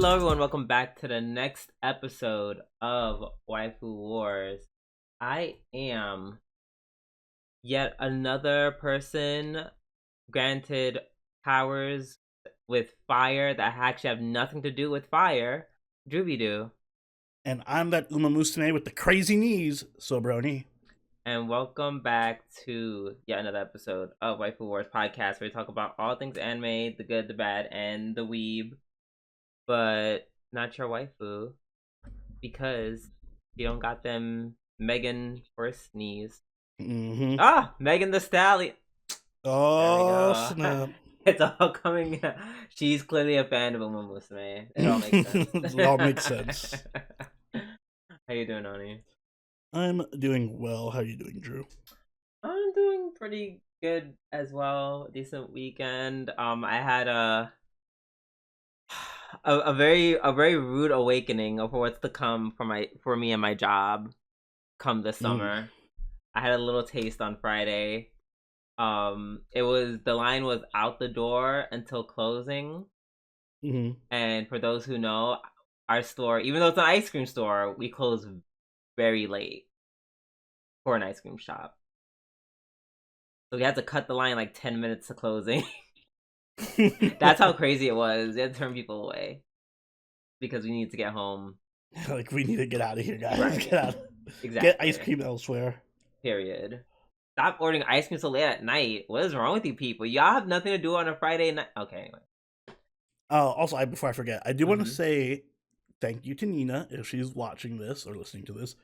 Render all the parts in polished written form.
Hello, everyone. Welcome back to the next episode of Waifu Wars. I am yet another person granted powers with fire that actually have nothing to do with fire. Drooby-doo. And I'm that Musume with the crazy knees, Sobroni. And welcome back to yet another episode of Waifu Wars podcast, where we talk about all things anime, the good, the bad, and the weeb. But not your waifu, because you don't got them Megan first knees. Mm-hmm. Ah, Megan the Stallion. Oh, snap. It's all coming. She's clearly a fan of Musume. It all makes sense. It all makes sense. How you doing, Ani? I'm doing well. How are you doing, Drew? I'm doing pretty good as well. Decent weekend. I had a very rude awakening of what's to come for me and my job come this summer. I had a little taste on Friday. The line was out the door until closing. And for those who know, our store, even though it's an ice cream store, we close very late for an ice cream shop. So we had to cut the line like 10 minutes to closing. That's how crazy it was. We had to turn people away because we needed to get home. Like, we need to get out of here, guys. Right. Get out. Exactly. Get ice cream elsewhere. Period. Stop ordering ice cream so late at night. What is wrong with you people? Y'all have nothing to do on a Friday night. Okay, anyway. Also, before I forget, I do want to say thank you to Nina if she's watching this or listening to this,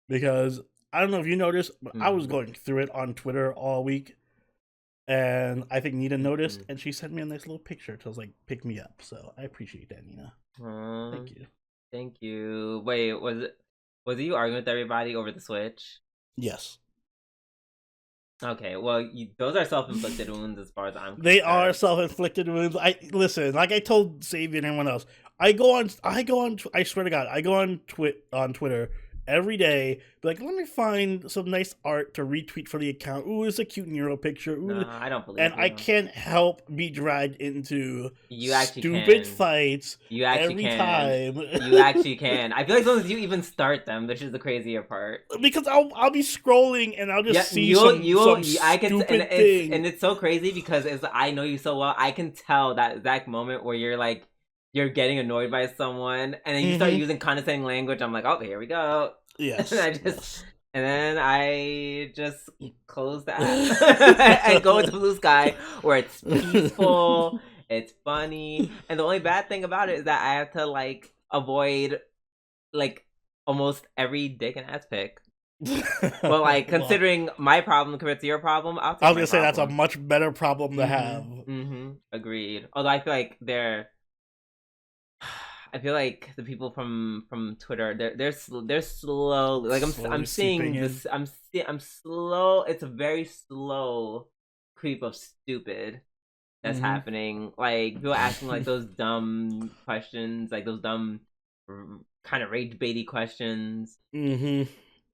because I don't know if you noticed, but I was going through it on Twitter all week, and I think Nina noticed, and she sent me a nice little picture to like pick me up. So I appreciate that, Nina. Thank you. Thank you. Wait, was it you arguing with everybody over the Switch? Yes. Okay, well, those are self-inflicted wounds as far as I'm concerned. They are self-inflicted wounds. Listen, like I told Xavier and everyone else, I swear to God, I go on Twitter every day, be like, let me find some nice art to retweet for the account. Ooh, it's a cute Nero picture. Ooh. Nah, I don't believe and you. I can't help be dragged into stupid fights every time. You actually can. I feel like as long as you even start them, which is the crazier part. Because I'll be scrolling and I'll just see some stupid thing. And it's so crazy because I know you so well. I can tell that exact moment where you're getting annoyed by someone, and then you start using condescending language. I'm like, oh, here we go. Yes. And then I just close the app and go into Blue Sky, where it's peaceful, it's funny, and the only bad thing about it is that I have to like avoid like almost every dick and ass pic. But like, considering my problem compared to your problem, I was gonna say that's a much better problem to have. Agreed. Although I feel like the people from Twitter, they're slow. Like I'm seeing this. I'm slow. It's a very slow creep of stupid that's happening. Like people asking like those dumb questions, like those dumb kind of rage baity questions.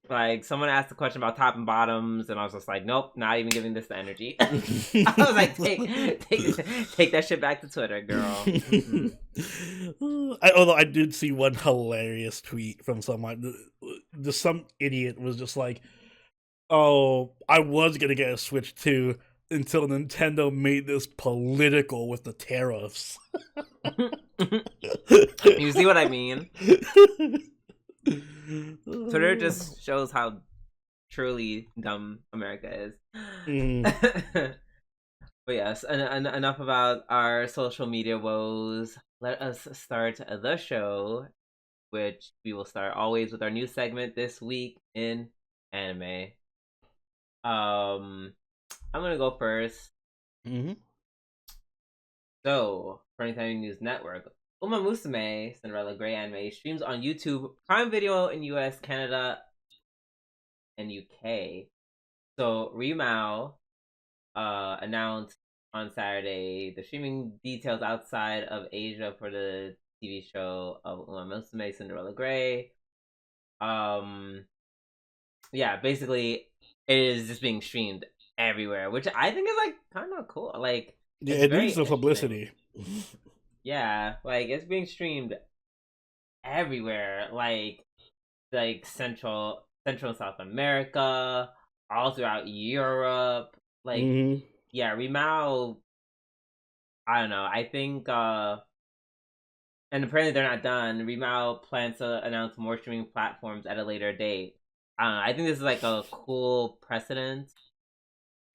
Like someone asked a question about top and bottoms, and I was just like, nope, not even giving this the energy. I was like, take that shit back to Twitter, girl. Although I did see one hilarious tweet from someone. Some idiot was just like, "Oh, I was gonna get a Switch too until Nintendo made this political with the tariffs." You see what I mean? Twitter just shows how truly dumb America is. But yes, enough about our social media woes. Let us start the show, which we will start always with our new segment this week in anime. I'm gonna go first. So, for Anytime News Network, Musume, Cinderella Grey Anime, streams on YouTube, Prime Video in US, Canada, and UK. So Remao announced on Saturday the streaming details outside of Asia for the TV show of Musume, Cinderella Grey. Yeah, basically it is just being streamed everywhere, which I think is like kind of cool. Like, yeah, it needs the publicity. Yeah, like it's being streamed everywhere, like Central and South America, all throughout Europe. Like, Mm-hmm. yeah, Remao. I don't know. I think, and apparently they're not done. Remao plans to announce more streaming platforms at a later date. I think this is like a cool precedent.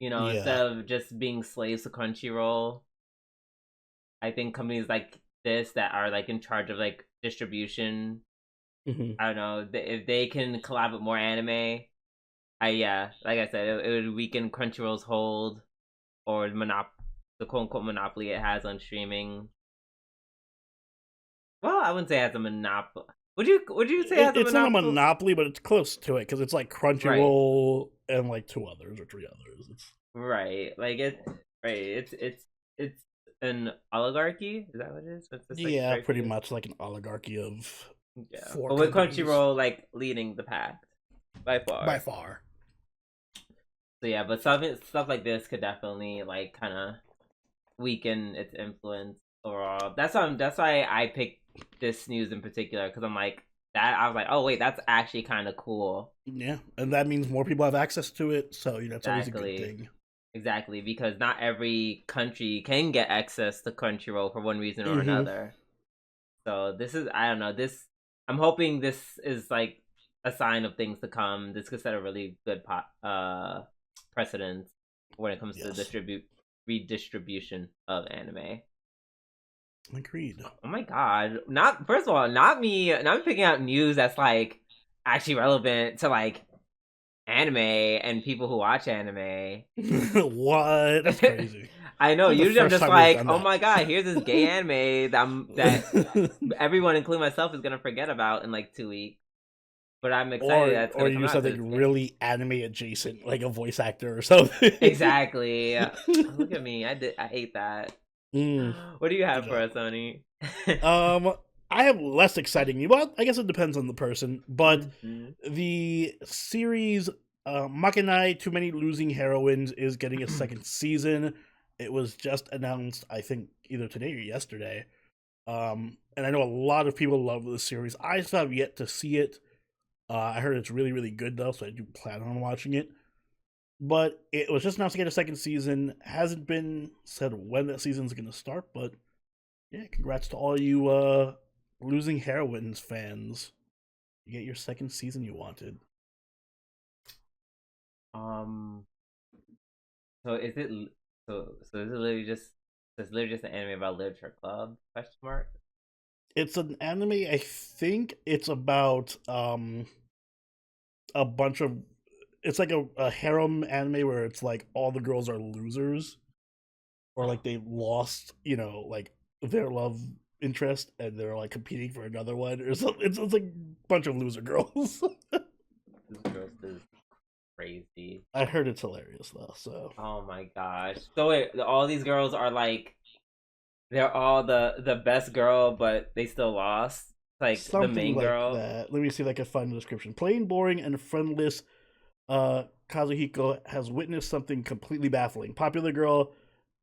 Yeah. Instead of just being slaves to Crunchyroll, I think companies like this that are like in charge of like distribution, Mm-hmm. I don't know, if they can collab with more anime, yeah, like I said, it would weaken Crunchyroll's hold or the quote unquote monopoly it has on streaming. Well, I wouldn't say it has a monopoly. Would you say it has a It's not a monopoly? monopoly, but it's close to it because it's like Right, Crunchyroll and like two others or three others. It's right. Like right. It's an oligarchy. Is that what it is? That's just like yeah, very pretty few. much like an oligarchy of Yeah, four but with companies Crunchyroll like leading the pack by by far. far. So yeah, but stuff like this could definitely like kind of weaken its influence overall. That's why I picked this news in particular because I'm like that. I was like, oh wait, that's actually kind of cool. Yeah, and that means more people have access to it, so it's always a good Exactly, thing. exactly, because not every country can get access to Crunchyroll for one reason or Mm-hmm. another. So this is, I don't know, this, I'm hoping this is like a sign of things to come. This could set a really good precedent when it comes to Yes, redistribution of anime. agreed. Oh my god! Not first of all, not me picking out news that's like actually relevant to like anime and people who watch anime. What? That's crazy. I know. Not the Usually, I'm first just time we've like, done oh that. my god, here's this gay anime that everyone, including myself, is gonna forget about in like 2 weeks. But I'm excited that it's or gonna come use out because something it's gay. really anime adjacent, like a voice actor or something. Exactly. Look at me. I ate that. Mm, What do you good have for job. us, Sony? Um, I have less exciting news. Well, I guess it depends on the person, but Mm-hmm. the series Makanai Too Many Losing Heroines is getting a second season. It was just announced, I think, either today or yesterday. And I know a lot of people love this series. I still have yet to see it. I heard it's really, really good though, so I do plan on watching it. But it was just announced to get a second season. Hasn't been said when that season's going to start, but yeah, congrats to all you Losing Heroines fans. You get your second season you wanted. um. So is it? So is it literally just? So it's literally just an anime about literature club? Question mark. It's an anime. I think it's about a bunch of. It's like a harem anime where it's like all the girls are losers or like they lost, like their love interest and they're like competing for another one or something. It's like a bunch of loser girls. This girl is crazy. I heard it's hilarious though. So Oh my gosh. So wait, all these girls are like they're all the best girl, but they still lost. Like the something main like girl. that. Let me see if I can find the description. Plain, boring, and friendless. Kazuhiko has witnessed something completely baffling. Popular girl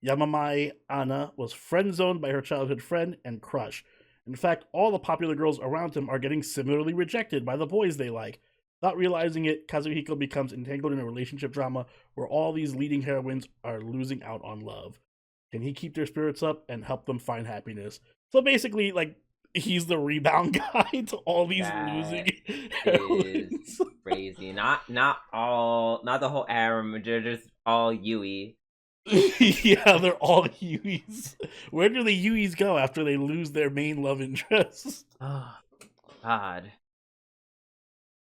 Yamamai Anna was friend zoned by her childhood friend and crush. In fact, all the popular girls around him are getting similarly rejected by the boys they like. Not realizing it, Kazuhiko becomes entangled in a relationship drama where all these leading heroines are losing out on love. Can he keep their spirits up and help them find happiness? So basically, like, he's the rebound guy to all these losing That is heroines. crazy. Not the whole harem. They're just all Yui. Yeah, they're all Hueys. Where do the Hueys go after they lose their main love interest? Oh God,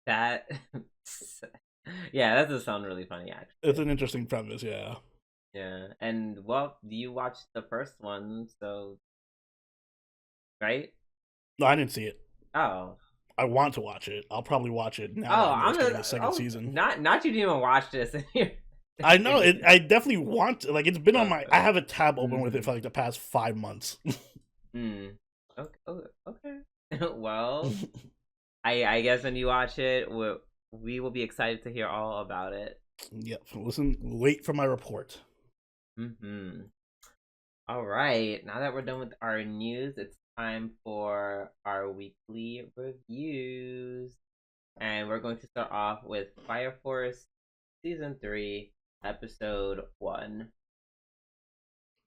that. Yeah, that does sound really funny, It's actually. an interesting premise, yeah. Yeah, and well, you watched the first one, so right? No, I didn't see it. Oh, I want to watch it. I'll probably watch it now that oh, I know I'm it's getting gonna. a second Oh, season. not you didn't even watch this, and you're I know saying it. I definitely want to. Like, it's been on my. I okay. have a tab open with it Mm-hmm. for like the past 5 months. Mm. Okay. Oh, okay. Well, I guess when you watch it, we will be excited to hear all about it. Yep. Listen, wait for my report. Mm-hmm. All right. Now that we're done with our news, it's time for our weekly reviews. And we're going to start off with Fire Force Season 3, Episode 1.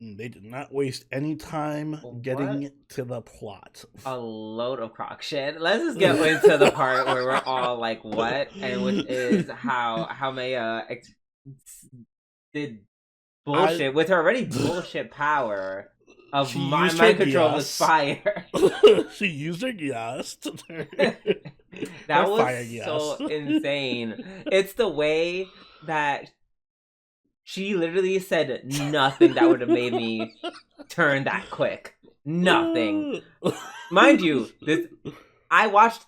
They did not waste any time getting to the plot. A load of crock shit. Let's just get into the part where we're all like, what? And which is how Maya did bullshit with her already bullshit power of mind control with fire. She used her gas to turn. That was so insane. It's the way that she literally said nothing that would have made me turn that quick. Nothing. Mind you, that was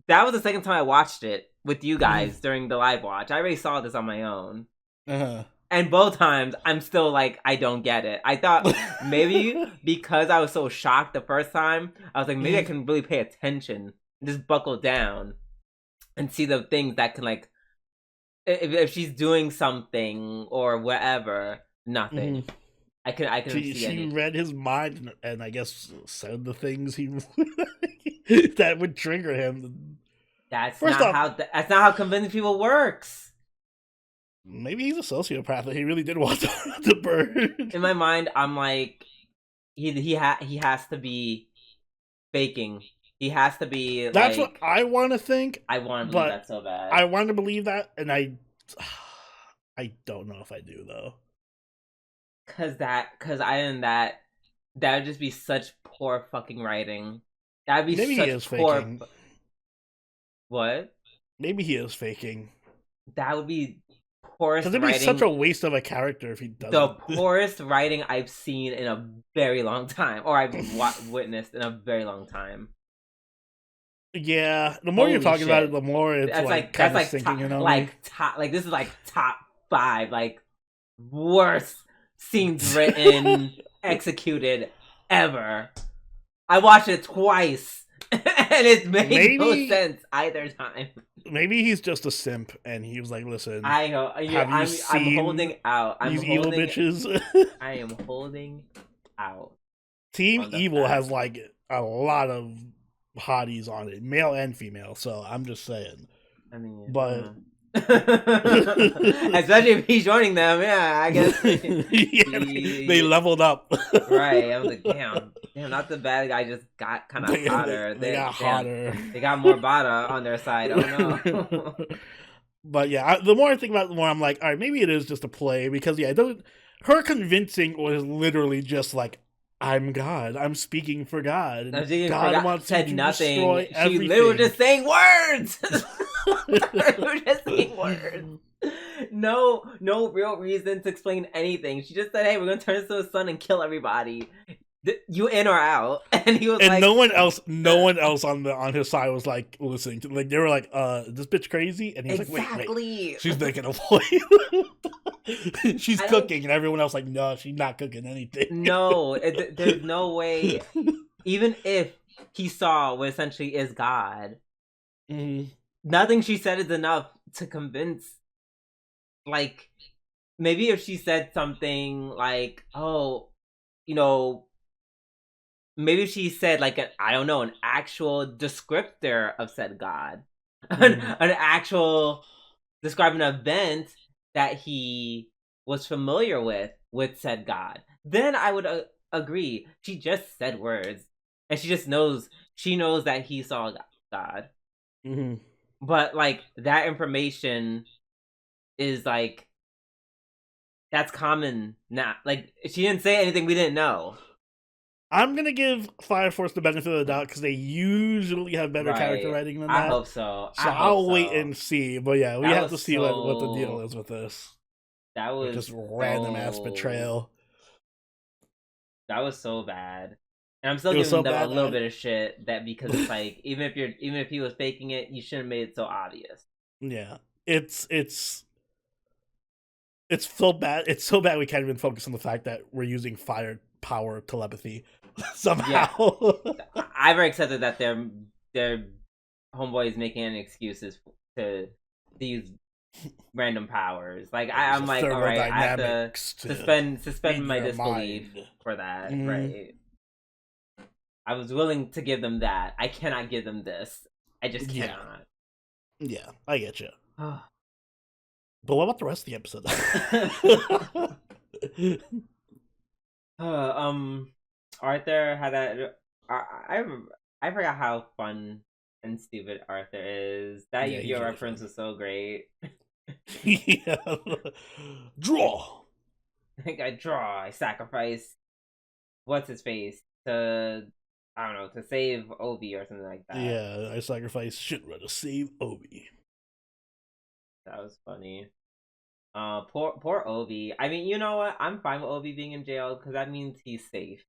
the second time I watched it with you guys during the live watch. I already saw this on my own. And both times, I'm still like, I don't get it. I thought maybe because I was so shocked the first time, I was like, maybe I can really pay attention and just buckle down and see the things that can, like, if she's doing something or whatever, nothing. I couldn't see she read his mind and I guess said the things he that would trigger him. That's not how convincing people works. Maybe he's a sociopath and he really did want to burn. In my mind, I'm like, he has to be faking. He has to be. That's what I want to think. I want to believe that so bad. I want to believe that, and I don't know if I do though. That would just be such poor fucking writing. That'd be maybe such he is poor. Faking. What? Maybe he is faking. That would be poorest writing. Because it'd be such a waste of a character if he doesn't. The poorest writing I've seen in a very long time, or I've witnessed in a very long time. Yeah, the more you're talking about it, the more it's kind of sinking in on me. This is like top 5 like worst scenes written, executed ever. I watched it twice, and it made no sense either time. Maybe he's just a simp, and he was like, "Listen, I'm holding out. These evil bitches. I am holding out." Team Evil has like a lot of hotties on it, male and female. So I'm just saying. I mean, but especially if he's joining them, yeah, I guess. They leveled up. Right. I was like, damn, not the bad guy just got kind of hotter. They got hotter. They got more bada on their side. Oh no. But yeah, the more I think about it, the more I'm like, all right, maybe it is just a play because it doesn't. Her convincing was literally just like, I'm God. I'm speaking for God. And God wants to destroy everything. She literally just saying words. Literally just saying words. No real reason to explain anything. She just said, "Hey, we're gonna turn this to the sun and kill everybody. You in or out?" And he was like, no one else on his side was like listening to. Like they were like, "Is this bitch crazy?" And he's like, "Wait, she's making a point. She's cooking," and everyone else like, "No, she's not cooking anything." No, there's no way. Even if he saw what essentially is God, nothing she said is enough to convince. Like, maybe if she said something like, "Oh, maybe she said like an actual descriptor of said God, an actual describing an event that he was familiar with said God, then I would agree. She just said words, and she knows that he saw God. But like that information is like that's common now. Like she didn't say anything we didn't know. I'm gonna give Fire Force the benefit of the doubt because they usually have better character writing than that. I hope so. I'll wait and see. But yeah, we have to see what the deal is with this. That was just random ass betrayal. That was so bad, and I'm still giving them a little bit of shit. That because it's like even if he was faking it, you shouldn't have made it so obvious. Yeah, it's so bad. It's so bad we can't even focus on the fact that we're using fire power telepathy somehow. Yeah. I've accepted that their homeboy is making any excuses to use random powers. Like I'm like, all right, I have to suspend my disbelief for that, right? I was willing to give them that. I cannot give them this. I just Yeah. cannot. Yeah, I get you. But what about the rest of the episode? Arthur had that. I forgot how fun and stupid Arthur is. That Yeah, Yu-Gi-Oh he's really reference fun. was so great. Yeah. Draw. I draw. I sacrifice. What's his face to? I don't know, to save Obi or something like that. Yeah, I sacrifice Shinra to save Obi. That was funny. Poor Obi. I mean, you know what? I'm fine with Obi being in jail because that means he's safe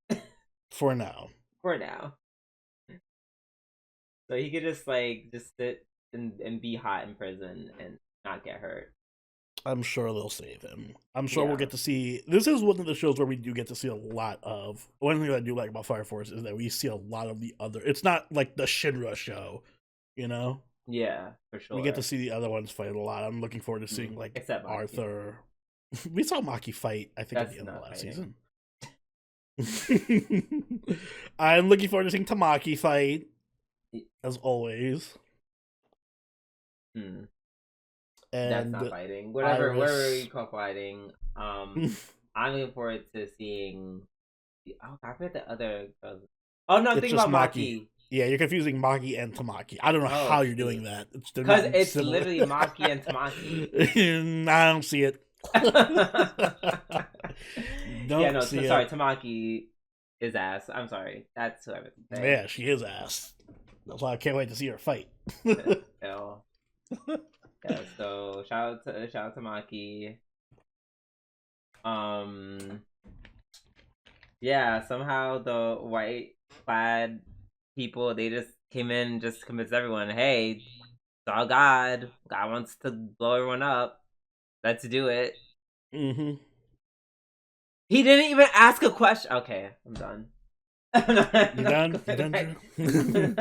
For now. for now. So he could just sit and be hot in prison and not get hurt. I'm sure they'll save him. I'm sure we'll get to see. This is one of the shows where we do get to see a lot of. One thing I do like about Fire Force is that we see a lot of the other. It's not like the Shinra show, you know. Yeah, for sure. We get to see the other ones fight a lot. I'm looking forward to seeing like except Arthur. We saw Maki fight. I think That's at the end of last fighting. season. I'm looking forward to seeing Tamaki fight, as always. And that's not fighting. Whatever you call fighting. I'm looking forward to seeing. Oh, I forget the other. Oh no, I'm thinking about Maki. Yeah, you're confusing Maki and Tamaki. I don't know how you're doing that. Because it's literally Maki and Tamaki. I don't see it. Sorry, Tamaki is ass. I'm sorry. That's who I was saying. Yeah, she is ass. That's why I can't wait to see her fight. Yeah, so shout out to Maki. Yeah, somehow the white clad people, they just came in and just convinced everyone, hey, it's all God. God wants to blow everyone up. Let's do it. Mm-hmm. He didn't even ask a question. Okay, I'm done. You done? You done, Drew?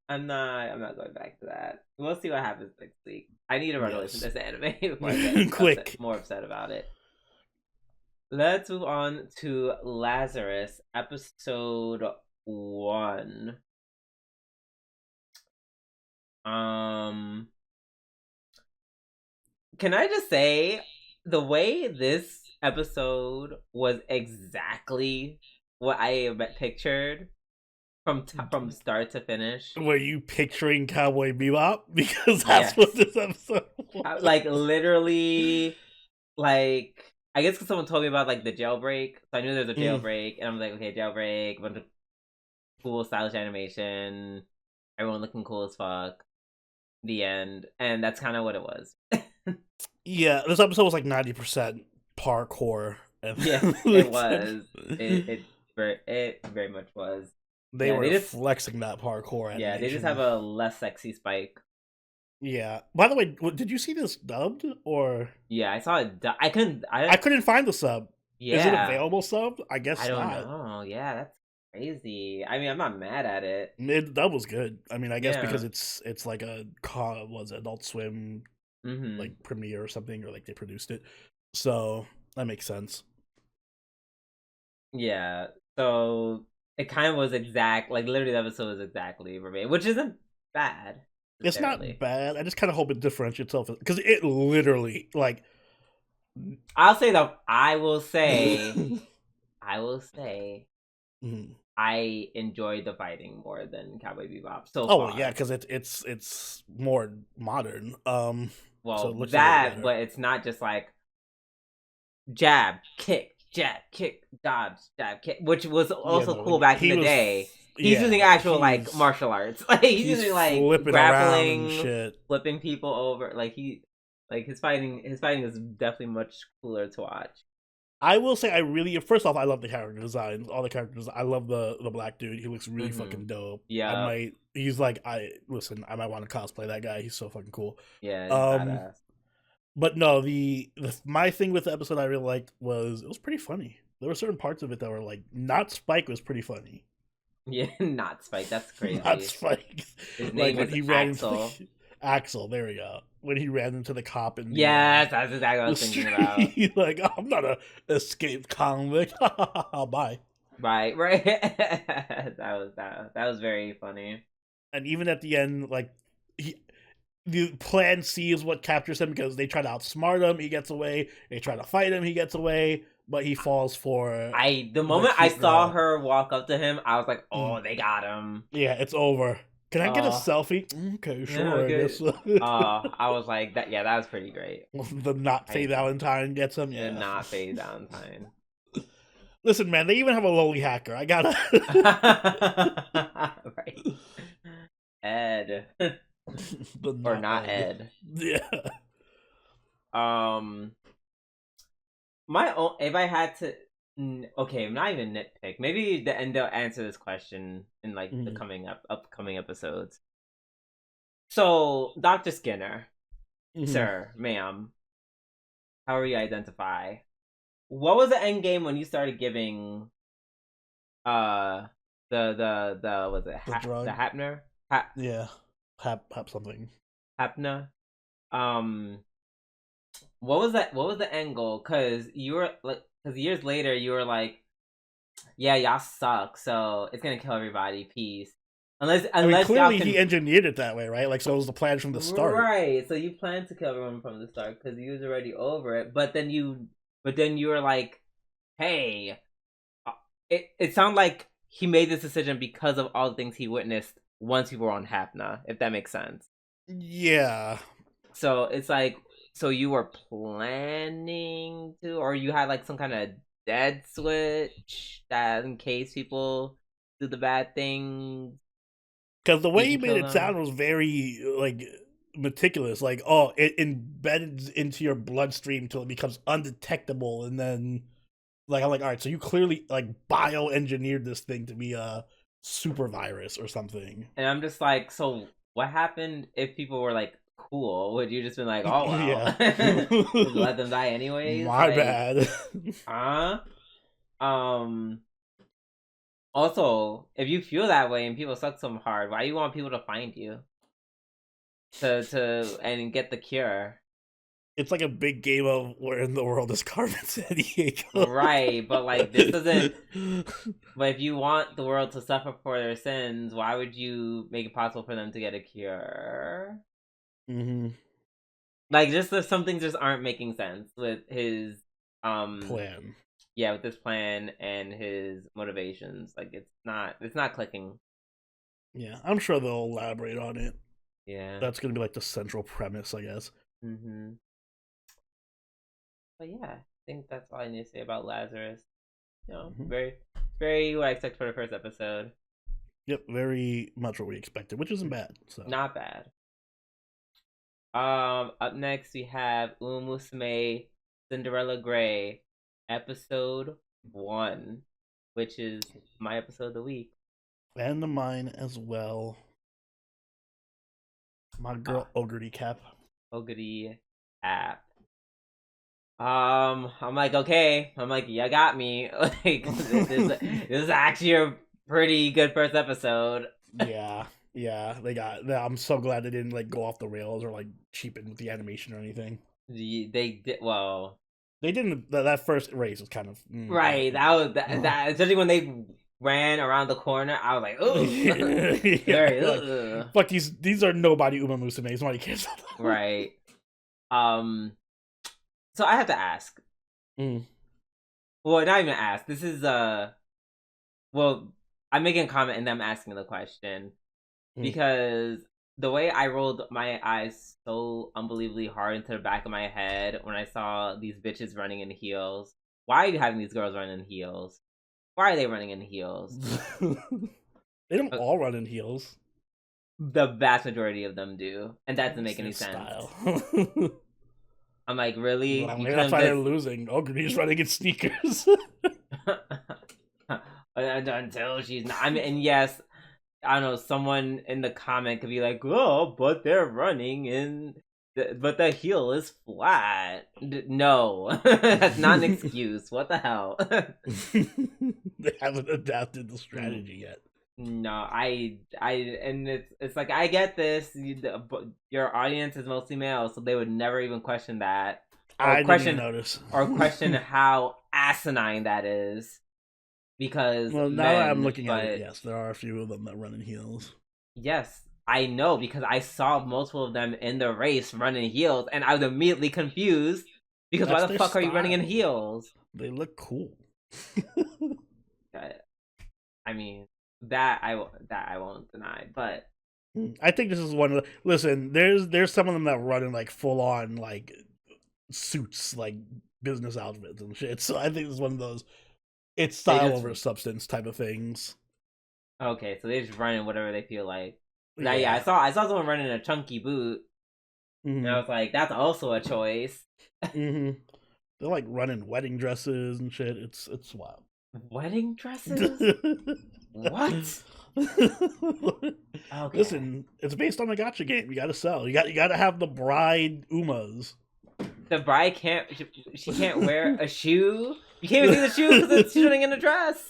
I'm not going back to that. We'll see what happens next week. I need to run away from this anime before I get more upset about it. Let's move on to Lazarus, episode 1. Can I just say the way this episode was exactly what I pictured from start to finish? Were you picturing Cowboy Bebop? Because that's what this episode was. Like literally, like I guess because someone told me about like the jailbreak, so I knew there was a jailbreak, and I'm like, okay, jailbreak, a bunch of cool stylish animation, everyone looking cool as fuck. The end, and that's kind of what it was. Yeah, this episode was like 90% parkour. Yeah, it was. It very much was. They were just flexing that parkour animation. Yeah, they just have a less sexy Spike. Yeah. By the way, did you see this dubbed or? Yeah, I saw it. I couldn't find the sub. Yeah. Is it available sub? I guess I don't know. Yeah, that's crazy. I mean, I'm not mad at it. That was good. I mean, I guess because it's like a Adult Swim like premiere or something, or like they produced it, so that makes sense. Yeah. So it kind of was exact. Like literally, the episode was exactly verbatim, which isn't bad. It's not bad. I just kind of hope it differentiates itself because it literally like. I'll say though. I will say. I enjoyed the fighting more than Cowboy Bebop so far. Yeah, because it's more modern. Well, so it that, but it's not just like jab, kick, dodge, jab, kick, which was also cool back in the day. He's using actual like martial arts. Like he's using like grappling, shit. Flipping people over. Like his fighting is definitely much cooler to watch. I will say first off, I love the character designs. All the characters. I love the black dude. He looks really fucking dope. Yeah. He's like, I might want to cosplay that guy. He's so fucking cool. Yeah. Badass. But no, my thing with the episode I really liked was it was pretty funny. There were certain parts of it that were like, not Spike was pretty funny. Yeah, not Spike. That's crazy. Not Spike. His name is Axel. Axel, there we go. When he ran into the cop and that's exactly what I was thinking about. Like, I'm not a escaped convict. Bye. Right. That was very funny. And even at the end, like the plan C is what captures him because they try to outsmart him, he gets away. They try to fight him, he gets away, but he falls for The the moment I cute saw girl. her walk up to him, I was like, "Oh, they got him." Yeah, it's over. Can I get a Uh, selfie? Okay, yeah, sure. I okay. guess I was like that. Yeah, that was pretty great. the not Faye I Valentine gets him. did Yeah. not fade Valentine. Listen, man, they even have a lowly hacker. I gotta. Right. Ed. The Or not not Ed. Ed. Yeah. Um, my own. If I had to, okay, not even nitpick. Maybe they'll answer this question in like the upcoming episodes. So, Doctor Skinner, sir, ma'am, however you identify, what was the end game when you started giving the was it The drug. the Hapner? Yeah. Hap something. Hapna? What was that? What was the end goal? Because you were like, because years later you were like, yeah, y'all suck, so it's gonna kill everybody. Peace. Unless I mean, y'all clearly can. he engineered it that way, right? Like, so it was the plan from the start. Right. So you planned to kill everyone from the start because you was already over it. But then you were like, hey, it sounded like he made this decision because of all the things he witnessed once we were on Hapna, if that makes sense. Yeah. So it's like, so you were planning to, or you had like some kind of dead switch that in case people do the bad things, Because the way you he can made kill it sound them. was very, like, meticulous. Like, oh, it embeds into your bloodstream till it becomes undetectable. And then, like, I'm like, all right, so you clearly, like, bioengineered this thing to be a super virus or something. And I'm just like, so what happened if people were like cool? Would you just been like, oh Yeah. well, just let them die anyways? My Like, bad. huh? Um. Also, if you feel that way and people suck so hard, why you want people to find you to and get the cure? It's like a big game of where in the world is Carmen Sandiego. Right, but like this doesn't. But if you want the world to suffer for their sins, why would you make it possible for them to get a cure? Mm-hmm. Like, just some things just aren't making sense with his Plan. yeah, with his plan and his motivations. Like, it's not clicking. Yeah, I'm sure they'll elaborate on it. Yeah. That's gonna be like the central premise, I guess. Mhm. But yeah, I think that's all I need to say about Lazarus. Very, very what I expect for the first episode. Yep, very much what we expected, which isn't bad. So Not bad. Up next we have Musume Cinderella Gray, episode 1, which is my episode of the week. and the mine as well. My girl Ogre Cap. Ogre app. I'm like, okay. I'm like, you got me. Like, this is actually a pretty good first episode. Yeah, they got. I'm so glad they didn't like go off the rails or like cheapen with the animation or anything. They did well. They didn't. That first race was kind of Right. That was that especially when they ran around the corner. I was like, ooh, very. Fuck these are nobody Uma Musume. Nobody cares about them. Right. So I have to ask. Well, not even ask. This is well, I'm making a comment and then I'm asking the question because the way I rolled my eyes so unbelievably hard into the back of my head when I saw these bitches running in heels. Why are you having these girls run in heels? Why are they running in heels? They don't all run in heels. The vast majority of them do, and that doesn't make any sense. I'm like, really? Well, that's why they're losing. Ogre's running in sneakers. Until she's not. I mean, and yes, I don't know. Someone in the comment could be like, "Oh, but they're running in, but the heel is flat." No, that's not an excuse. What the hell? They haven't adapted the strategy yet. No, and it's like I get this. Your audience is mostly male, so they would never even question that, or I didn't even notice, or question how asinine that is. because Well, now that I'm men, looking at it, but yes, there are a few of them that run in heels. yes, I know because I saw multiple of them in the race running heels, and I was immediately confused because why That's the their fuck are you running in style. heels? They look cool. I mean that I won't deny, but I think this is one of the. Listen, there's some of them that run in like full on like suits, like business outfits and shit. So I think it's one of those. It's they style just over substance type of things. okay, so they just run in whatever they feel like. Now, yeah, Yeah. I saw someone running a chunky boot, and I Mm-hmm. was like, that's also a choice. Mm-hmm. They're like running wedding dresses and shit. It's wild. Wedding dresses? What? Okay. Listen, it's based on a gotcha game. You got to sell. You got to have the bride umas. The bride can't. She can't wear a shoe. You can't even see the shoe because she's running in a dress.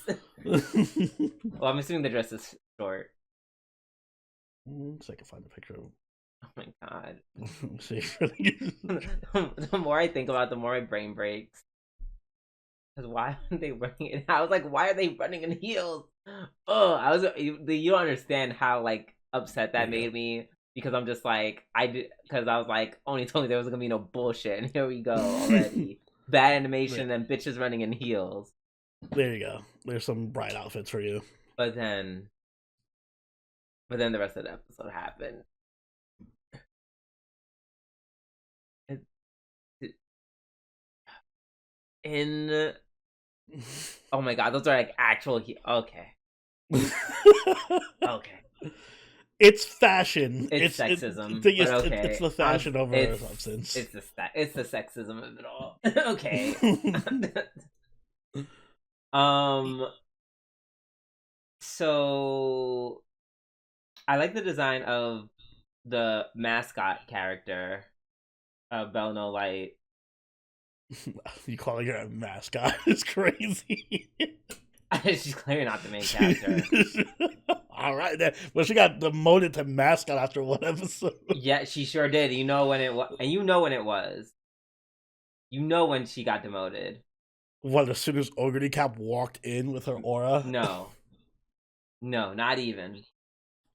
Well, I'm assuming the dress is short. So I can find a picture of. Oh my god. See. The more I think about it, the more my brain breaks. Because why aren't they running in? I was like, why are they running in heels? Oh, you don't understand how like upset that made me because I'm just like because I was like only told me there was gonna be no bullshit and here we go already. Bad animation and bitches running in heels. There you go. There's some bright outfits for you. But then the rest of the episode happened. In oh my god, those are like actual okay. Okay. It's fashion. It's sexism. It's, but okay. It's the fashion over substance. It's the sexism of it all. Okay. So I like the design of the mascot character, Bell No Light. You calling her a mascot is crazy. She's clearly not the main character. All right, then. Well, she got demoted to mascot after one episode. Yeah, she sure did. You know when it was, and you know when it was. You know when she got demoted. What? As soon as Ogre Cap walked in with her aura? No, not even.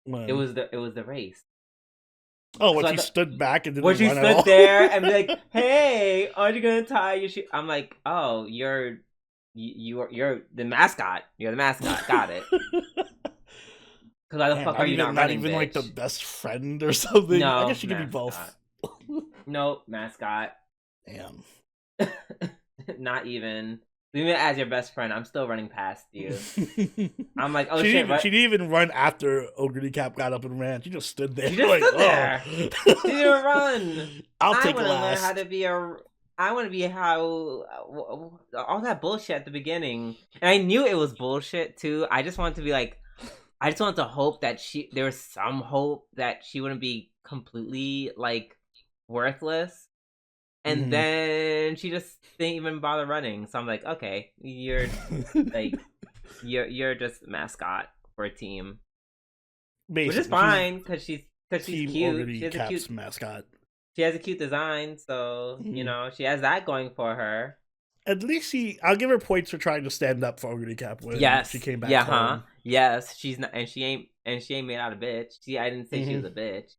When? It was the race. Oh, when she stood back and didn't when she run stood there and be like, "Hey, aren't you gonna tie your shoe?" I'm like, "Oh, you're the mascot. You're the mascot. Got it." Because why the fuck are you not running? Not even bitch? like the best friend or something. No, I guess she could be both. Nope, mascot. Damn. Not even. Even as your best friend, I'm still running past you. I'm like, oh she shit! She didn't even run after Ogre Cap got up and ran. She just stood there. She just like, stood there. She didn't run. I'll take last. Learn how to be a. I want to be how all that bullshit at the beginning, and I knew it was bullshit too. I just wanted to be like, I just wanted to hope that there was some hope that she wouldn't be completely like worthless. And then she just didn't even bother running. So I'm like, okay, you're like, you're just a mascot for a team, basically, which is fine because she's cute. She has a cute mascot. She has a cute design, so you know she has that going for her. At least I'll give her points for trying to stand up for Ogre Cap when she came back. Yeah, home. Yes, she's not, and she ain't made out a bitch. See, I didn't say she was a bitch.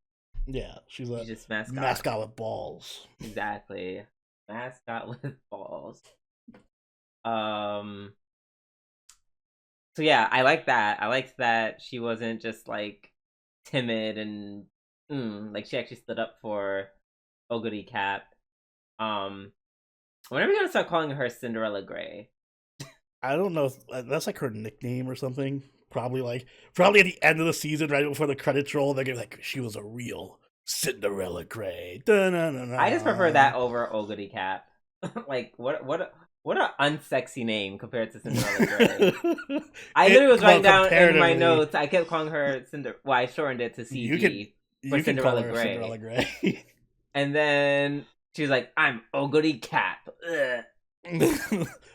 Yeah, she's just mascot. Mascot with balls. Exactly. Mascot with balls. So yeah, I like that. I liked that she wasn't just like timid and like she actually stood up for Ogre Cap. When are we gonna start calling her Cinderella Gray? I don't know. That's like her nickname or something. Probably at the end of the season, right before the credits roll, they're gonna be like, she was a real Cinderella Gray. Da-na-na-na. I just prefer that over Ogre Cap. Like what an unsexy name compared to Cinderella Gray. I literally was writing down in my notes. I kept calling her Well, I shortened it to CG for Cinderella Gray. Cinderella Gray. And then she was like, "I'm Ogre Cap."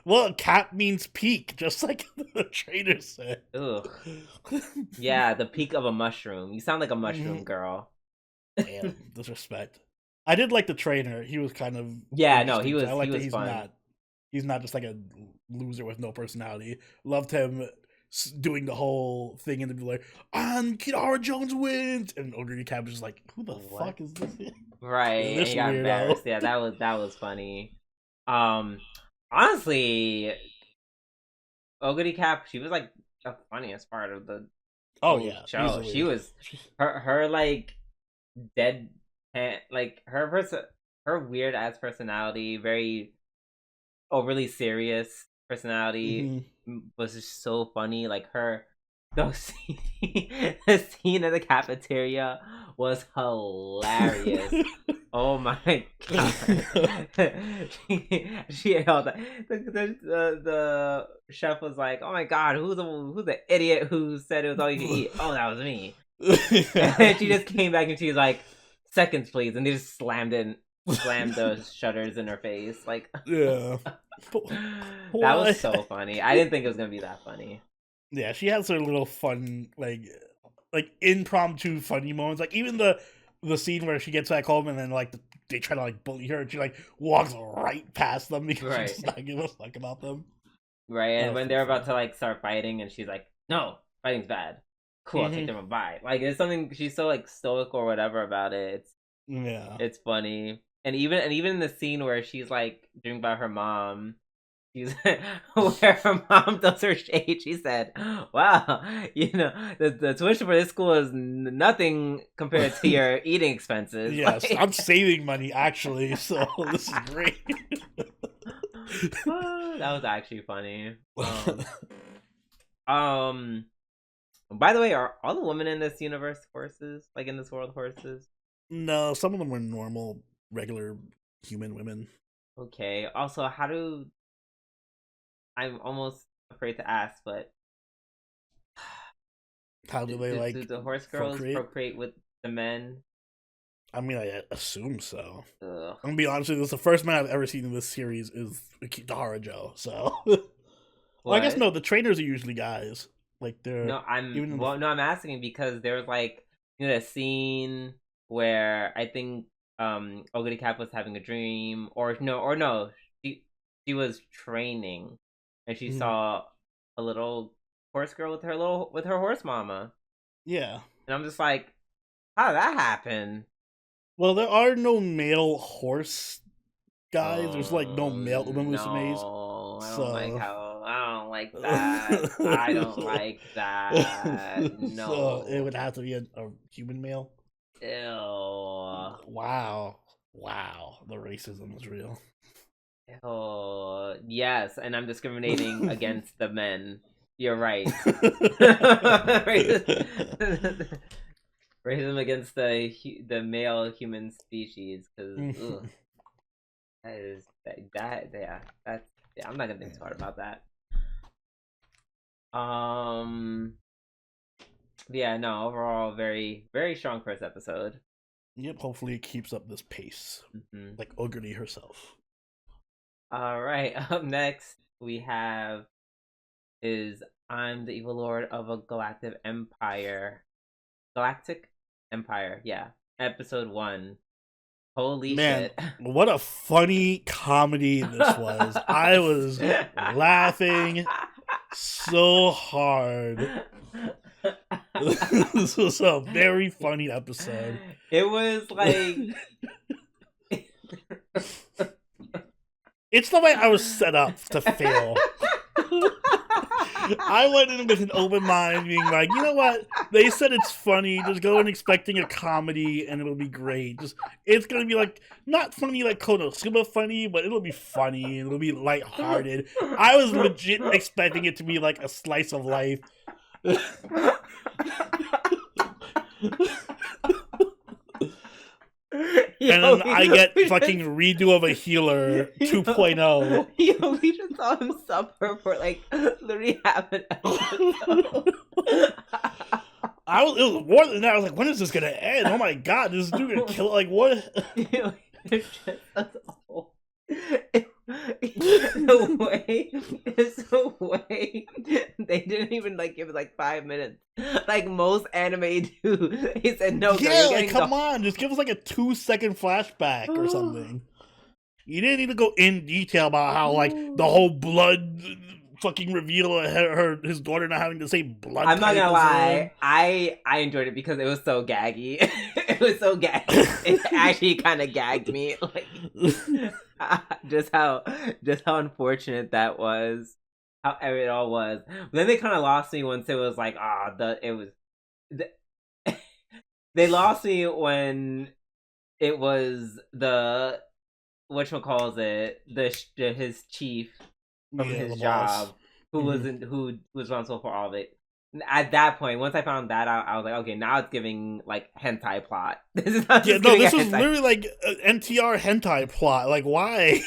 Well, cap means peak, just like the trainer said. Ugh. Yeah, the peak of a mushroom. You sound like a mushroom girl. Damn, disrespect. I did like the trainer. He was kind of he was. I like he was that fun. He's not just like a loser with no personality. Loved him doing the whole thing and then be like, and Kiara Jones wins, and Ogre Cap was just like, who the fuck is this? Right, and he got embarrassed. Yeah, that was funny. Honestly, Ogre Cap, she was like the funniest part of the show. Easily. She was her like dead, like her weird ass personality, very overly serious personality was just so funny. Like the scene in the cafeteria was hilarious. Oh my god! The chef was like, "Oh my god, who's the idiot who said it was all you could eat?" Oh, that was me. And she just came back and she was like, "Seconds, please," and they just slammed those shutters in her face. Like, yeah, that was so funny. I didn't think it was gonna be that funny. Yeah, she has her little fun, like impromptu funny moments. Like even the scene where she gets back home and then like they try to like bully her and she like walks right past them because she does not give a fuck about them. Right, and when they're about to like start fighting and she's like, "No, fighting's bad. Cool, I'll take them and bye." Like it's something she's so like stoic or whatever about it. It's funny. And even in the scene where she's like dreaming about her mom, where her mom does her shade, she said, "Wow, the tuition for this school is nothing compared to your eating expenses." Yes, like, I'm saving money actually, so this is great. That was actually funny. By the way, are all the women in this universe horses? Like in this world, horses? No, some of them were normal, regular human women. Okay. Also, I'm almost afraid to ask, but how do they do the horse girls procreate with the men? I mean, I assume so. Ugh. I'm gonna be honest with you, this is the first man I've ever seen in this series is Kitahara Joe. So, well, I guess no. The trainers are usually guys. Like they're I'm asking because there's like a scene where I think Ogre Cap was having a dream, or no, she was training. And she saw a little horse girl with her horse mama. Yeah. And I'm just like, how did that happen? Well, there are no male horse guys. There's like no male Musumes. I don't like that. I don't like that. No. So it would have to be a human male. Ew. Wow. The racism is real. Oh, yes, and I'm discriminating against the men. You're right. Racism against the male human species, because I'm not gonna think hard about that. Yeah, no, overall, very, very strong first episode. Yep, hopefully it keeps up this pace, like Ogre herself. All right, up next we have I'm the Evil Lord of a Galactic Empire. Galactic Empire, yeah. Episode 1. Holy shit. What a funny comedy this was. I was laughing so hard. This was a very funny episode. It was like... It's the way I was set up to fail. I went in with an open mind, being like, you know what? They said it's funny. Just go in expecting a comedy, and it'll be great. It's gonna be like not funny like Konosuba funny, but it'll be funny and it'll be lighthearted. I was legit expecting it to be like a slice of life. And then I get fucking redo of a healer 2.0. We just saw him suffer for like literally half an episode. It was more than that. I was like, when is this gonna end? Oh my god, this dude gonna kill it? Like what? the way they didn't even like give it like 5 minutes like most anime do. He said no. Yeah, like come on, just give us like a 2-second flashback or something. You didn't need to go in detail about how like the whole blood fucking reveal of his daughter not having the same blood I'm not type gonna as lie, him. I enjoyed it because it was so gaggy. It was so gaggy. It actually kind of gagged me, like just how unfortunate that was, how it all was. But then they kind of lost me once it was like the, they lost me when it was the whatchamacalls it his chief from Yeah, the his boss. job who who was responsible for all of it. At that point, once I found that out, I was like, okay, now it's giving like hentai plot. This is not Yeah, just no, giving a this was hentai. literally like an NTR hentai plot. Like, why?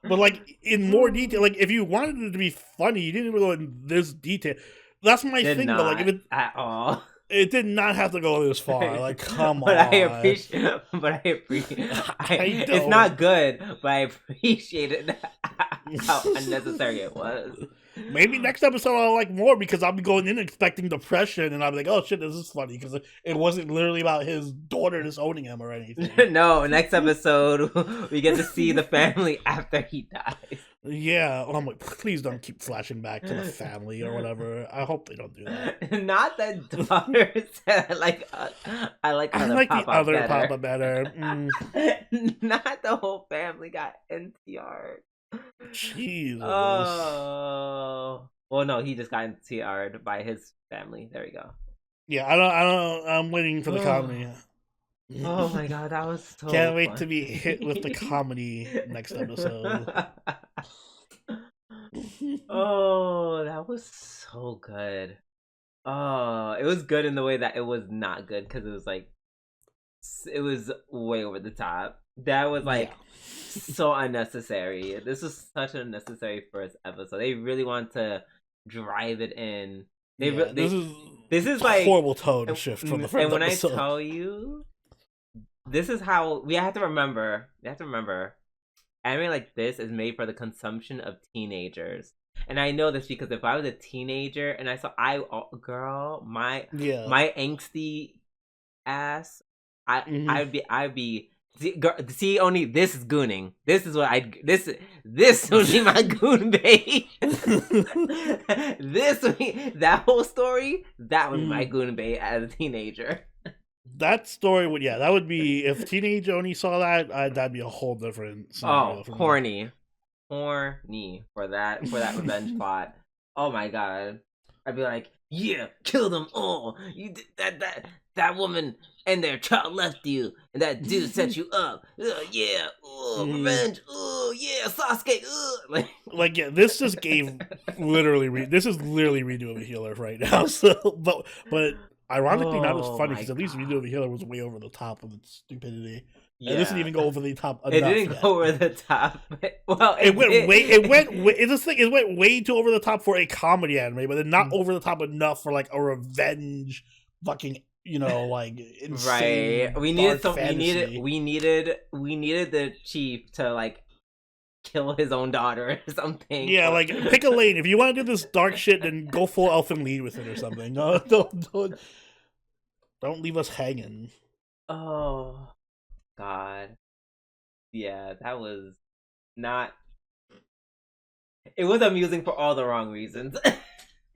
But like in more detail, like if you wanted it to be funny, you didn't even go in this detail. That's my Did thing. But like, if not at all. it did not have to go this far. Like, come But I on. appreciate. But I appreciate. I It's don't. not good, but I appreciated how unnecessary it was. Maybe next episode I'll like more because I'll be going in expecting depression, and I'll be like, "Oh shit, this is funny," because it wasn't literally about his daughter disowning him or anything. No, next episode we get to see the family after he dies. Yeah, I'm like, please don't keep flashing back to the family or whatever. I hope they don't do that. Not that daughter said I like I other like the Papa other better. Papa better. Not the whole family got NTR. Jesus. Oh. Well, no, he just got NTR'd by his family. There we go. Yeah, I don't. I'm waiting for the comedy. Oh my god, that was Can't so wait to be hit with the funny. comedy next episode. Oh, that was so good. Oh, it was good in the way that it was not good because it was like it was way over the top. That was Yeah. like so unnecessary. This was such an unnecessary first episode. They really want to drive it in. Yeah, This is like horrible tone shift from the and first when I episode. tell you this is how we have to remember. We have to remember anime like this is made for the consumption of teenagers. And I know this because if I was a teenager and I saw girl, Yeah. my angsty ass, Hmm. I'd be see only this is gooning. This is what I this would be my goon bait. This would be, that whole story that would be my goon bait as a teenager. That story would, yeah, that would be if Teenage Oni saw that, that'd be a whole different scenario Oh, for me. horny for that revenge plot. Oh my god, I'd be like, yeah, kill them all. You did that woman and their child left you, and that dude set you up. Yeah, revenge. Yeah, Sasuke. Like, yeah, this just gave literally this is literally Redo of a Healer right now. So, but ironically, not as Oh funny my because at least Redo god. of a Healer was way over the top with its stupidity. And this didn't Yeah, even go over the top it enough didn't yet. go over the top. Well, It went way. It went. did. Way, it's this thing. It went way too over the top for a comedy anime, but then not over the top enough for like a revenge, fucking like Right. insane We needed dark some. fantasy. We needed the chief to like kill his own daughter or something. Yeah, like pick a lane. If you want to do this dark shit, then go full elfin lead with it or something. No, don't leave us hanging. Oh God. Yeah, that was not. It was amusing for all the wrong reasons.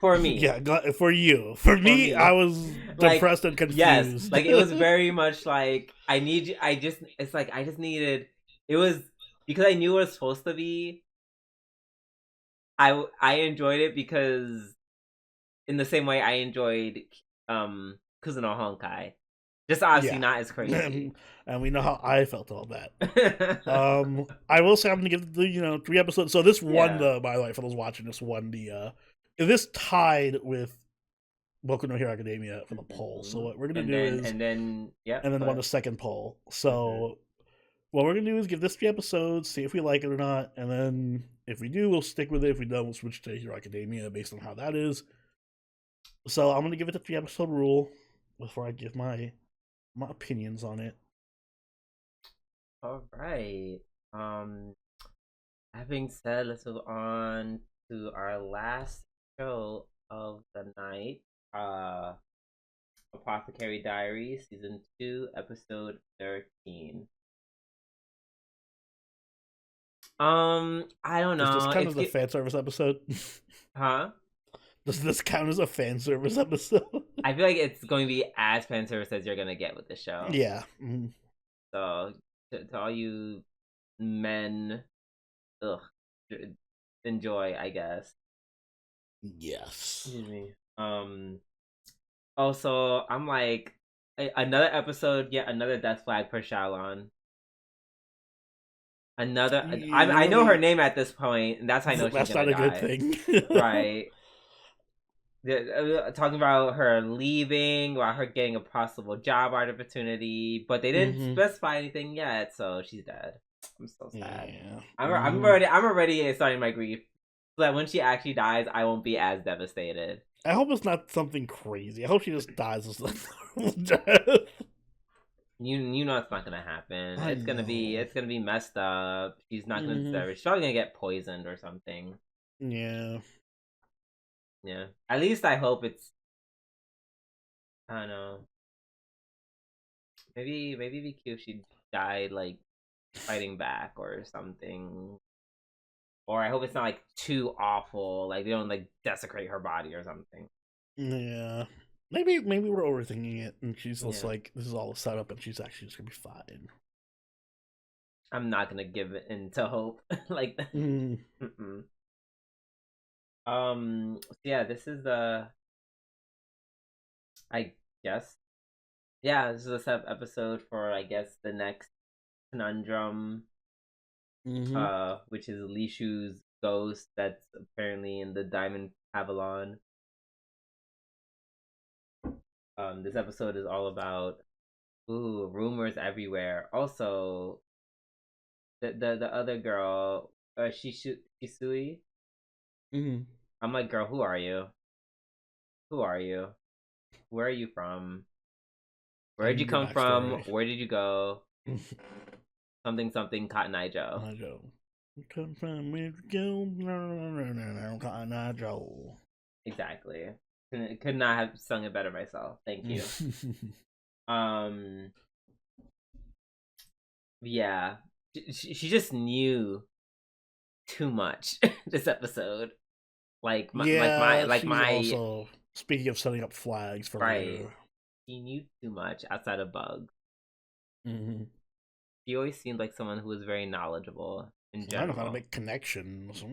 For me. Yeah, for you. For For me, I me. was Like depressed and yes, confused. like it was very much like I need you. I just. It's like I just needed. It was because I knew it was supposed to be. I enjoyed it because in the same way I enjoyed Kuzuno Honkai. Just obviously Yeah. not as crazy. And we know how I felt about that. I will say I'm gonna give the 3 episodes. So this won Yeah. the by the way for those watching, this won the this tied with Boku no Hero Academia for the poll. So what we're gonna do is And then yep. and then won But the second poll. So what we're gonna do is give this 3 episodes, see if we like it or not, and then if we do, we'll stick with it. If we don't, we'll switch to Hero Academia based on how that is. So I'm gonna give it the 3 episode rule before I give my opinions on it. all right. That being said, let's move on to our last show of the night. Apothecary Diaries, season 2, episode 13. I don't Does this know. count as a fan service episode? Huh? Does this count as a fan service episode? I feel like it's going to be as fan service as you're gonna get with the show. Yeah. So to all you men, ugh, enjoy, I guess. Yes. Excuse me. Also, I'm like another episode, yet another death flag for Shalon. Another, I know her name at this point, and that's how I know she's gonna die. That's not a good thing, right? Talking about her leaving, about her getting a possible job opportunity, but they didn't specify anything yet, so she's dead. I'm so sad. Yeah. I'm already starting my grief, so that when she actually dies, I won't be as devastated. I hope it's not something crazy. I hope she just dies as a normal death. You know it's not gonna happen. It's gonna be messed up. She's not gonna deserve it. She's probably gonna get poisoned or something. Yeah. Yeah. At least I hope it's. I don't know. Maybe it'd be cute if she died like fighting back or something. Or I hope it's not like too awful. Like they don't like desecrate her body or something. Yeah. Maybe we're overthinking it, and she's just like, this is all a setup, and she's actually just gonna be fine. I'm not gonna give it into hope like that. Yeah, this is the. I guess. Yeah, this is a set episode for I guess the next conundrum. Which is Lishu's ghost that's apparently in the Diamond Pavilion. This episode is all about rumors everywhere. Also, the other girl, Shisui. I'm like, girl, who are you? Who are you? Where are you from? Where did you come from? Where did you go? Something Cotton Eye Joe. Come from where you go? Cotton Eye Joe. Exactly. Could not have sung it better myself. Thank you. Yeah. She just knew too much this episode. Also, speaking of setting up flags for later. She knew too much outside of bugs. She always seemed like someone who was very knowledgeable in general. I know how to make connections.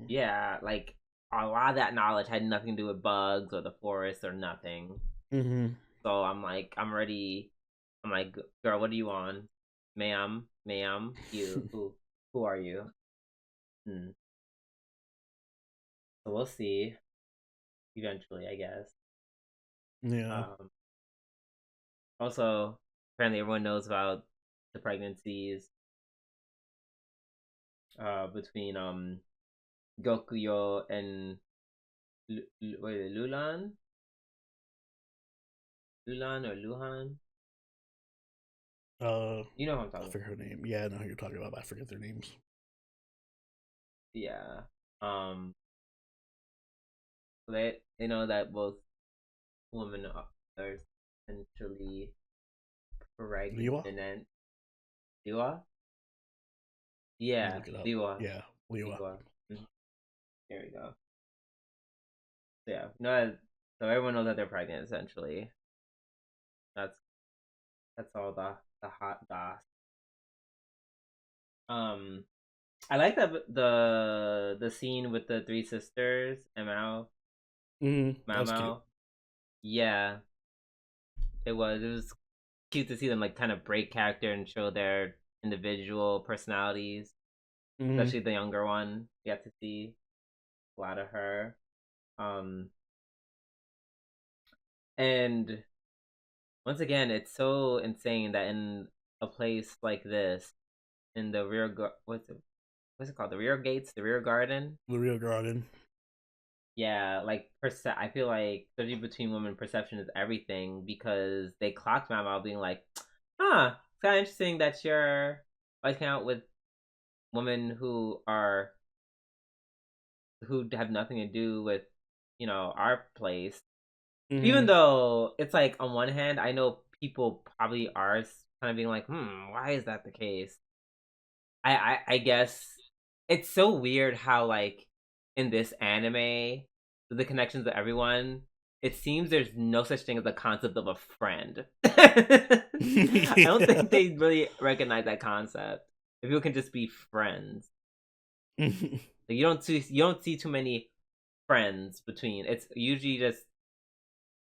Yeah, like a lot of that knowledge had nothing to do with bugs or the forest or nothing. So I'm like, I'm ready. I'm like, girl, what are you on? Ma'am, you, who are you? So we'll see. Eventually, I guess. Yeah. Also, apparently everyone knows about the pregnancies between Gokuyo and Lulan? Lulan or Luhan? You know who I'm talking about. I forget her name. Yeah, I know who you're talking about, but I forget their names. Yeah. They know that both women are essentially pregnant. Liwa? Yeah, Liwa. Yeah, Liwa. There we go. So yeah, no. So everyone knows that they're pregnant. Essentially, that's all the hot goss. I like the scene with the three sisters and Mao. Mao. Yeah, it was cute to see them like kind of break character and show their individual personalities. Especially the younger one, you have to see a lot of her. And once again, it's so insane that in a place like this, in the what's it called? The rear gates, the rear garden. The rear garden. Yeah, like I feel like especially between women, perception is everything because they clocked Mama being like, "Huh, it's kind of interesting that you're always hanging out with women who have nothing to do with our place." Even though it's like on one hand, I know people probably are kind of being like, why is that the case? I guess it's so weird how like in this anime, the connections of everyone, it seems there's no such thing as the concept of a friend. I don't Yeah. think they really recognize that concept. If people can just be friends, like, you don't see too many friends between. It's usually just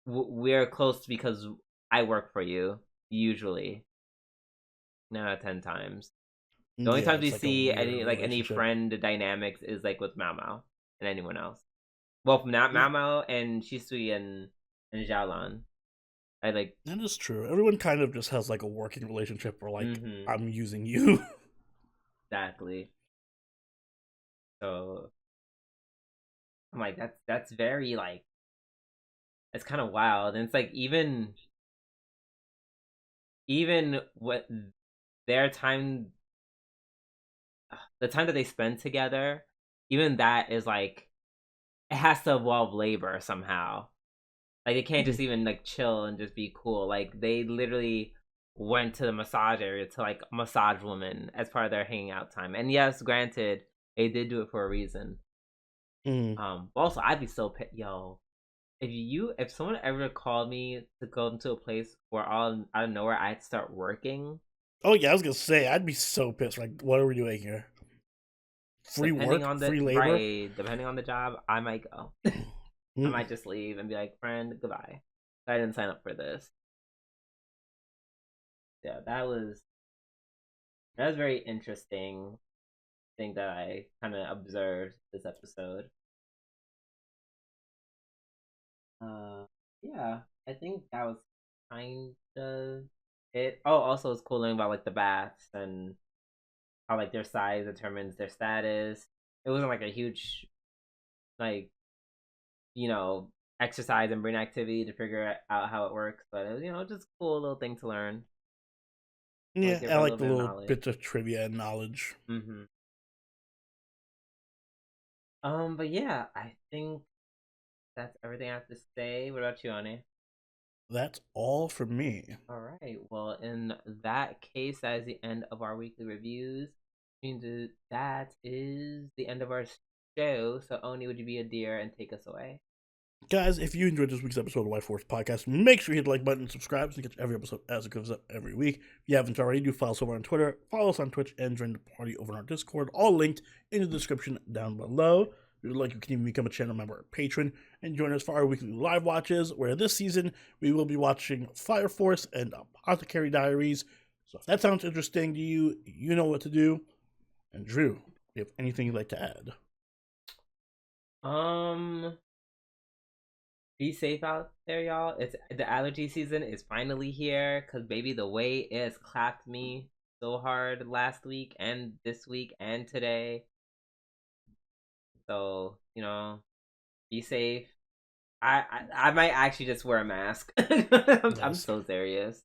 we're close because I work for you. Usually, 9 out of 10 times. The only Yeah, times we it's like a see weird any relationship. friend dynamics is like with Mao Mao and anyone else. Well, from not Yeah, Mao Mao and Shisui and Xiaolan. I like. that is true. Everyone kind of just has like a working relationship where like Mm-hmm. I'm using you. Exactly. So I'm like, that's very like, it's kind of wild, and it's like even what their time, the time that they spend together, even that is like, it has to involve labor somehow. Like, they can't just even like chill and just be cool. Like, they literally went to the massage area to like massage women as part of their hanging out time. And yes, granted, they did do it for a reason. Mm. But also, I'd be so yo. If someone ever called me to go into a place where all out of nowhere I had to start working, Oh yeah, I was gonna say I'd be so pissed. Like, what are we doing here? Free depending work, on the free labor. right, depending on the job, I might go. I Mm. might just leave and be like, friend, goodbye. I didn't sign up for this. Yeah, that was very interesting thing that I kind of observed this episode. Uh, yeah, I think that was kind of it. Oh, also it's cool learning about like the baths and how like their size determines their status. It wasn't like a huge like, you know, exercise and brain activity to figure out how it works, but it was, just a cool little thing to learn. Like, Yeah, give I her a like little the bit of little knowledge. bits of trivia and knowledge. Mm-hmm. But yeah, I think that's everything I have to say. What about you, Ani? That's all for me. All right. Well, in that case, that is the end of our weekly reviews. That is the end of our show. So, Oni, would you be a dear and take us away? Guys, if you enjoyed this week's episode of White Force Podcast, make sure you hit the like button and subscribe so you catch every episode as it goes up every week. If you haven't already, do follow us over on Twitter, follow us on Twitch, and join the party over on our Discord, all linked in the description down below. If you'd like, you can even become a channel member or patron and join us for our weekly live watches, where this season we will be watching Fire Force and Apothecary Diaries. So if that sounds interesting to you, you know what to do. And Drew, do you have anything you'd like to add? Um, be safe out there, y'all. It's the allergy season is finally here. Cause baby, the way it has clapped me so hard last week and this week and today. So, be safe. I might actually just wear a mask. I'm Yes. so serious.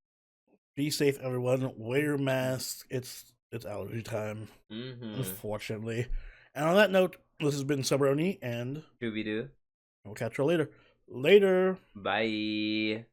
Be safe, everyone. Wear your mask. It's allergy time, Mm-hmm. unfortunately. And on that note, this has been Sabroni, and Scooby Doo. we'll catch you later. Later. Bye.